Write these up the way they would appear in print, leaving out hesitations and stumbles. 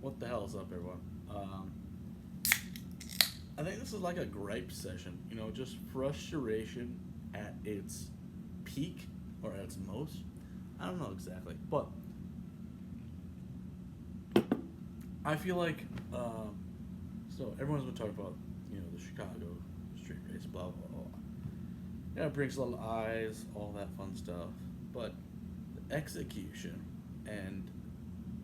What the hell is up, everyone? I think this is like a gripe session, just frustration at its peak or at its most. I don't know exactly, but I feel like so everyone's been talking about the Chicago street race, blah blah blah. Yeah, it brings a lot of eyes, all that fun stuff, but the execution and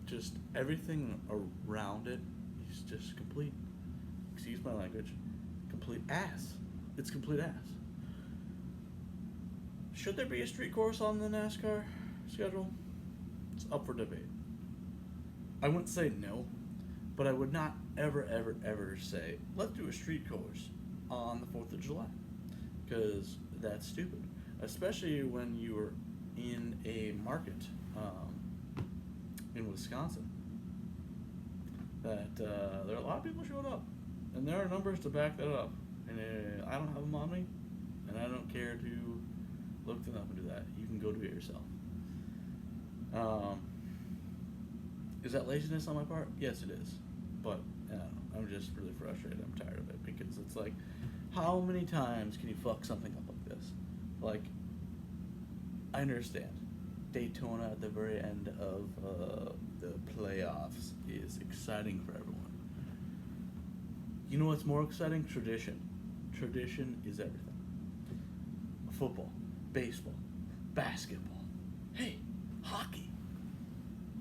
just everything around it is just complete. Excuse my language. Complete ass. It's complete ass. Should there be a street course on the NASCAR schedule? It's up for debate. I wouldn't say no, but I would not ever, ever, ever say, let's do a street course on the 4th of July. Because that's stupid. Especially when you are in a market in Wisconsin that there are a lot of people showing up. And there are numbers to back that up. And I don't have them on me, and I don't care to look them up and do that. You can go do it yourself. Is that laziness on my part? Yes, it is. But I don't know. I'm just really frustrated. I'm tired of it because it's like, how many times can you fuck something up like this? Like, I understand. Daytona at the very end of the playoffs is exciting for everyone. You know what's more exciting? Tradition. Tradition is everything. Football, baseball, basketball, hey, hockey.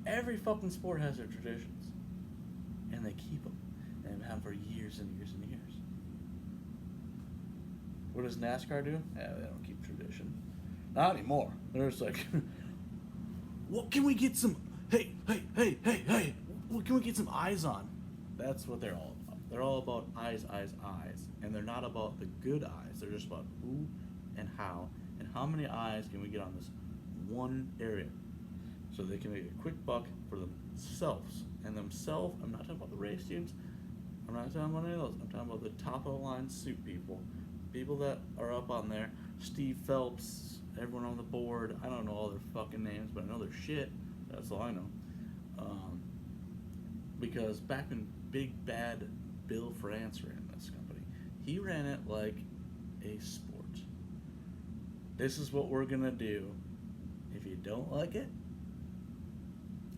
Every fucking sport has their traditions. And they keep them. And they've had them for years and years and years. What does NASCAR do? Yeah, they don't keep tradition. Not anymore. They're just like, what can we get some, hey, what can we get some eyes on? That's what they're all about. They're all about eyes. And they're not about the good eyes. They're just about who and how many eyes can we get on this one area. So they can make a quick buck for themselves. And themselves, I'm not talking about the race teams. I'm not talking about any of those. I'm talking about the top of the line suit people. People that are up on there. Steve Phelps, everyone on the board. I don't know all their fucking names, but I know their shit. That's all I know. Because back when Big Bad Bill France ran this company, he ran it like a sport. This is what we're gonna do. If you don't like it,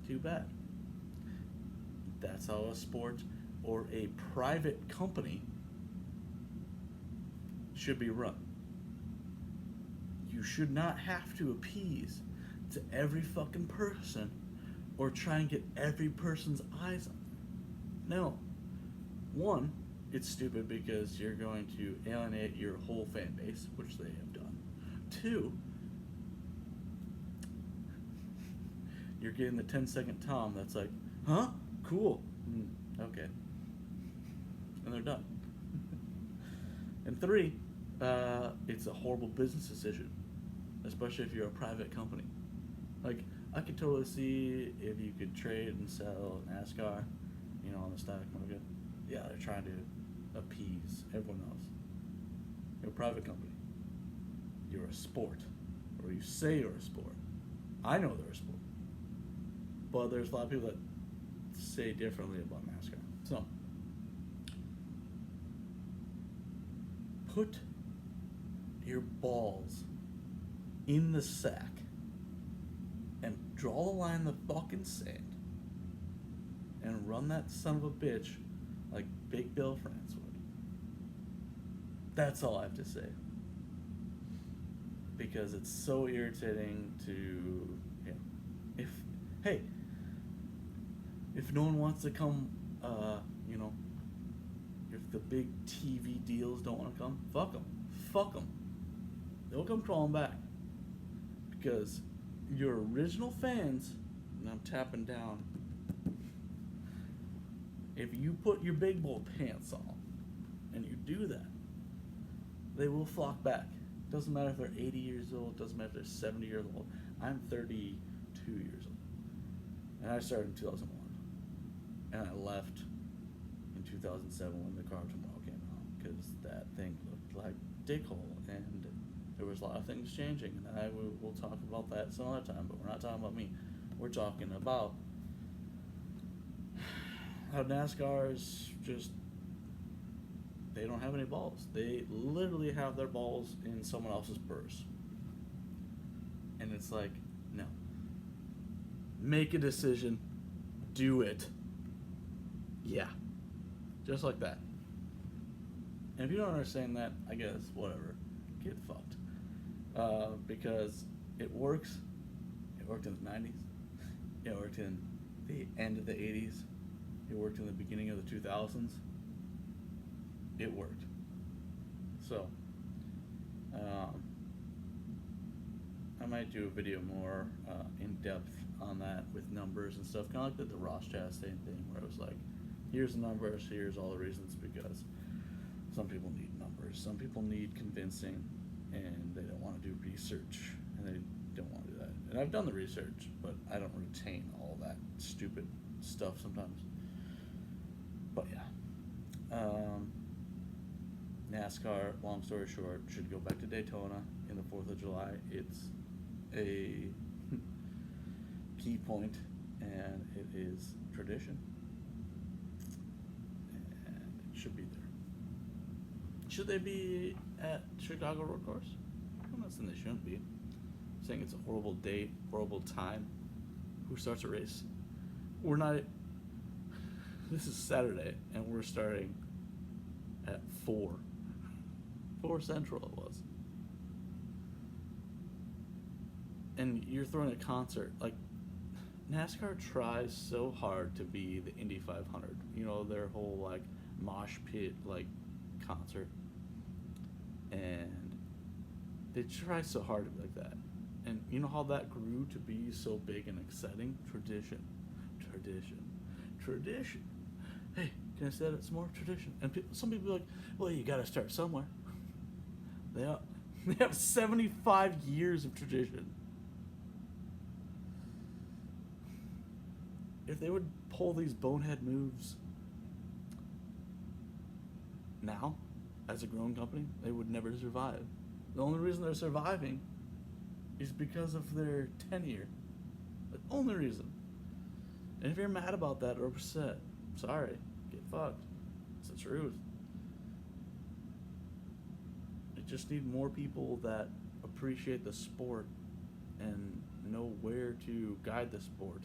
too bad. That's how a sport or a private company should be run. You should not have to appease to every fucking person or try and get every person's eyes on it. No. One, it's stupid because you're going to alienate your whole fan base, which they have done. Two, you're getting the 10-second Tom that's like, huh? Cool. Okay. And they're done. And three, it's a horrible business decision, especially if you're a private company. Like, I could totally see if you could trade and sell NASCAR, on the stock market. Yeah, they're trying to appease everyone else. You're a private company. You're a sport, or you say you're a sport. I know they're a sport, but there's a lot of people that say differently about NASCAR. So, put your balls in the sack and draw the line in the fucking sand and run that son of a bitch like Big Bill France would. That's all I have to say. Because it's so irritating to, if no one wants to come, if the big TV deals don't want to come, fuck them. They'll come crawling back. Because your original fans, and I'm tapping down, if you put your big boy pants on and you do that, they will flock back. Doesn't matter if they're 80 years old, doesn't matter if they're 70 years old. I'm 32 years old. And I started in 2001. And I left in 2007 when The Car Tomorrow came out, because that thing looked like dickhole, and there was a lot of things changing, and we'll talk about that some other time, but we're not talking about me. We're talking about how NASCAR is just, they don't have any balls. They literally have their balls in someone else's purse. And it's like, no. Make a decision. Do it. Yeah. Just like that. And if you don't understand that, I guess, whatever. Get fucked. Because it works. It worked in the 90s. It worked in the end of the 80s. It worked in the beginning of the 2000s. It worked. So, I might do a video more in depth on that with numbers and stuff, kind of like the Ross Chastain thing, where it was like, here's the numbers, here's all the reasons, because some people need numbers, some people need convincing, and they don't want to do research, and they don't want to do that. And I've done the research, but I don't retain all that stupid stuff sometimes. But yeah. NASCAR, long story short, should go back to Daytona in the 4th of July. It's a key point, and it is tradition, and it should be there. Should they be at Chicago Road Course? I'm not saying they shouldn't be. I'm saying it's a horrible date, horrible time. Who starts a race? We're not. This is Saturday, and we're starting at 4. 4 Central it was. And you're throwing a concert. Like, NASCAR tries so hard to be the Indy 500. You know, their whole, like, mosh pit, like, concert. And they try so hard to be like that. And you know how that grew to be so big and exciting? Tradition. Tradition. Tradition. Hey, can I say that some more? Tradition. And some people are like, well, you gotta start somewhere. They have 75 years of tradition. If they would pull these bonehead moves now, as a grown company, they would never survive. The only reason they're surviving is because of their tenure. The only reason. And if you're mad about that or upset, sorry, get fucked. It's the truth. You just need more people that appreciate the sport and know where to guide the sport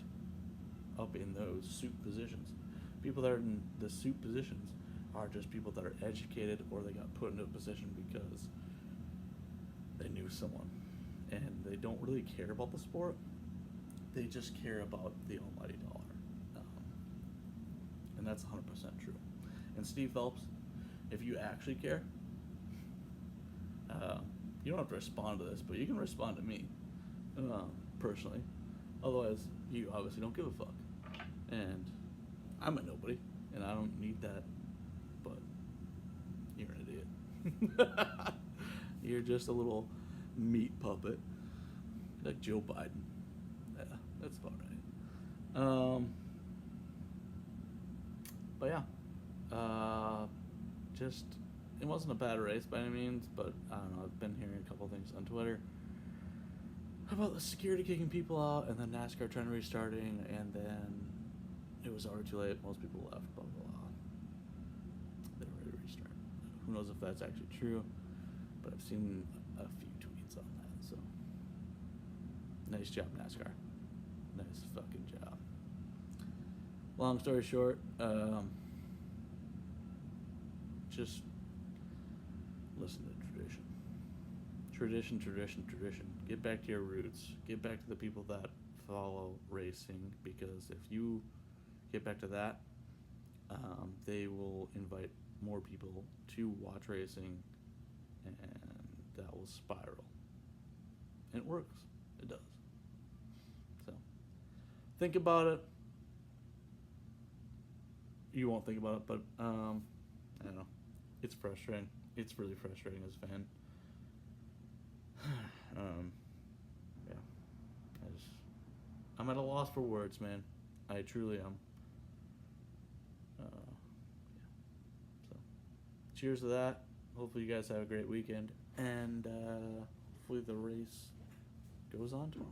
up in those suit positions. People that are in the suit positions are just people that are educated, or they got put into a position because they knew someone. And they don't really care about the sport. They just care about the almighty dollar. And that's 100% true. And Steve Phelps, if you actually care, you don't have to respond to this, but you can respond to me personally. Otherwise, you obviously don't give a fuck. And I'm a nobody, and I don't need that, but you're an idiot. You're just a little meat puppet, like Joe Biden. Yeah, that's about right. But yeah, just, it wasn't a bad race by any means, but I don't know, I've been hearing a couple things on Twitter about the security kicking people out, and then NASCAR trying to restarting, and then it was already too late, most people left, blah, blah, blah. They were ready to restart. Who knows if that's actually true, but I've seen a few tweets on that, so. Nice job, NASCAR. Nice fucking job. Long story short, just listen to tradition. Tradition, tradition, tradition. Get back to your roots. Get back to the people that follow racing, because if you get back to that, they will invite more people to watch racing, and that will spiral. And it works. It does. So, think about it. You won't think about it, but I don't know. It's frustrating. It's really frustrating as a fan. Yeah. I'm at a loss for words, man. I truly am. Yeah. So, cheers to that. Hopefully you guys have a great weekend, and hopefully the race goes on tomorrow.